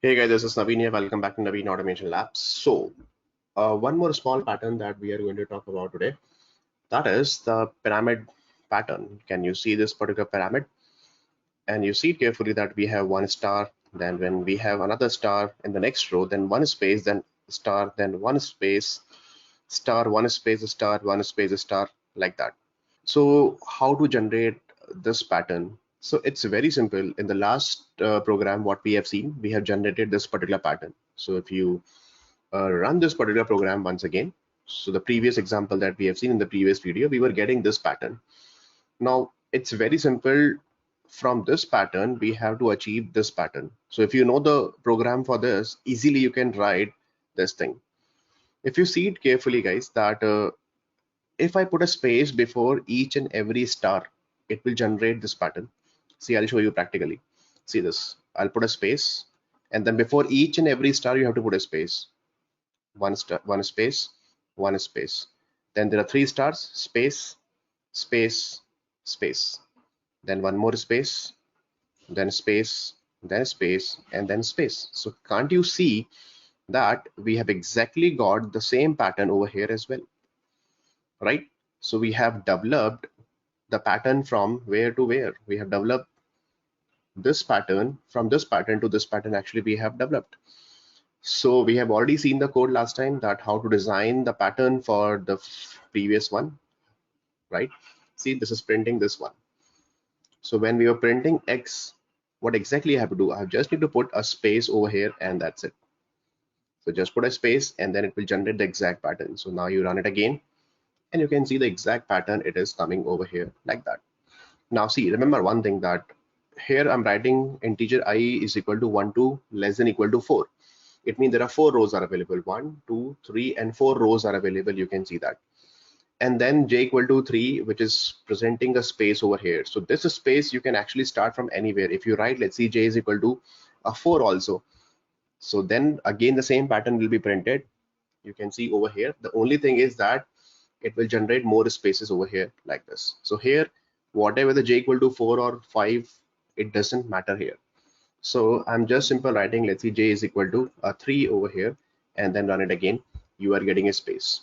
Hey guys, this is Naveen here. Welcome back to Naveen Automation Labs. One more small pattern that we are going to talk about today, that is the pyramid pattern. Can you see this particular pyramid? And you see carefully that we have one star, then when we have another star in the next row, then one space, then star, then one space, star, one space, star, one space, star, like that. So how to generate this pattern? So it's very simple. In the last program, what we have seen, we have generated this particular pattern. So if you run this particular program once again, so the previous example that we have seen in the previous video, we were getting this pattern. Now it's very simple. From this pattern, we have to achieve this pattern. So if you know the program for this, easily you can write this thing. If you see it carefully, guys, that if I put a space before each and every star, it will generate this pattern. See, I'll show you practically. See this. I'll put a space, and then before each and every star, you have to put a space. One star, one space, one space. Then there are three stars, space, space, space. Then one more space, then space, then space, and then space. So can't you see that we have exactly got the same pattern over here as well, right? So we have developed the pattern from where to where. We have developed this pattern from this pattern to this pattern. Actually, we have developed. So we have already seen the code last time, that how to design the pattern for the previous one, right? See, this is printing this one. So when we are printing X, what exactly I have to do? I just need to put a space over here, and that's it. So just put a space and then it will generate the exact pattern. So now you run it again and you can see the exact pattern. It is coming over here like that. Now see, remember one thing, that here I'm writing integer I is equal to 1 to less than equal to 4. It means there are 4 rows are available. 1, 2, 3, and 4 rows are available. You can see that. And then j equal to 3, which is presenting a space over here. So this space you can actually start from anywhere. If you write, let's see, j is equal to a 4 also. So then again the same pattern will be printed. You can see over here. The only thing is that it will generate more spaces over here like this. So here, whatever the j equal to 4 or 5, it doesn't matter here. So I'm just simple writing, let's see, j is equal to a 3 over here, and then run it again. You are getting a space.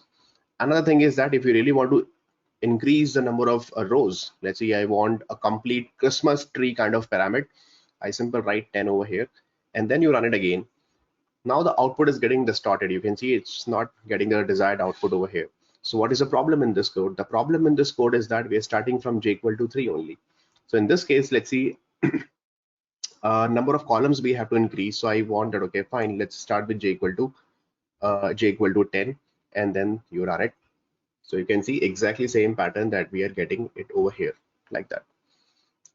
Another thing is that if you really want to increase the number of rows, let's say I want a complete Christmas tree kind of pyramid, I simply write 10 over here, and then you run it again. Now the output is getting distorted. You can see it's not getting the desired output over here. So what is the problem in this code? The problem in this code is that we are starting from j equal to 3 only. So in this case, let's see, number of columns we have to increase. So I want that, okay, fine, let's start with j equal to 10, and then you run it. So you can see exactly same pattern that we are getting it over here like that.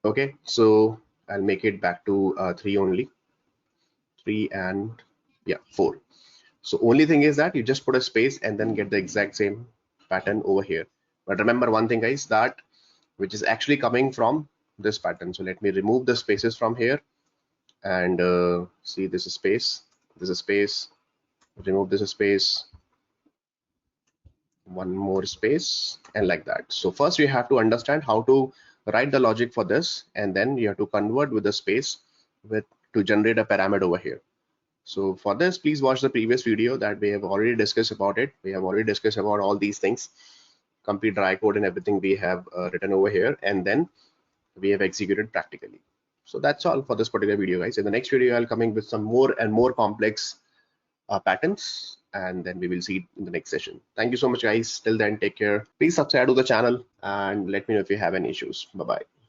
Okay, so I'll make it back to 3 only, 3 and yeah, 4. So only thing is that you just put a space and then get the exact same pattern over here. But remember one thing, guys, that which is actually coming from this pattern. So let me remove the spaces from here, and see, this is space, this is space, remove this space, one more space, and like that. So first you have to understand how to write the logic for this, and then you have to convert with the space with to generate a parameter over here. So for this, please watch the previous video that we have already discussed about it. We have already discussed about all these things, complete dry code and everything we have written over here, and then we have executed practically. So that's all for this particular video, guys. In the next video, I'll coming with some more and more complex patterns, and then we will see it in the next session. Thank you so much, guys. Till then, take care. Please subscribe to the channel and let me know if you have any issues. Bye bye.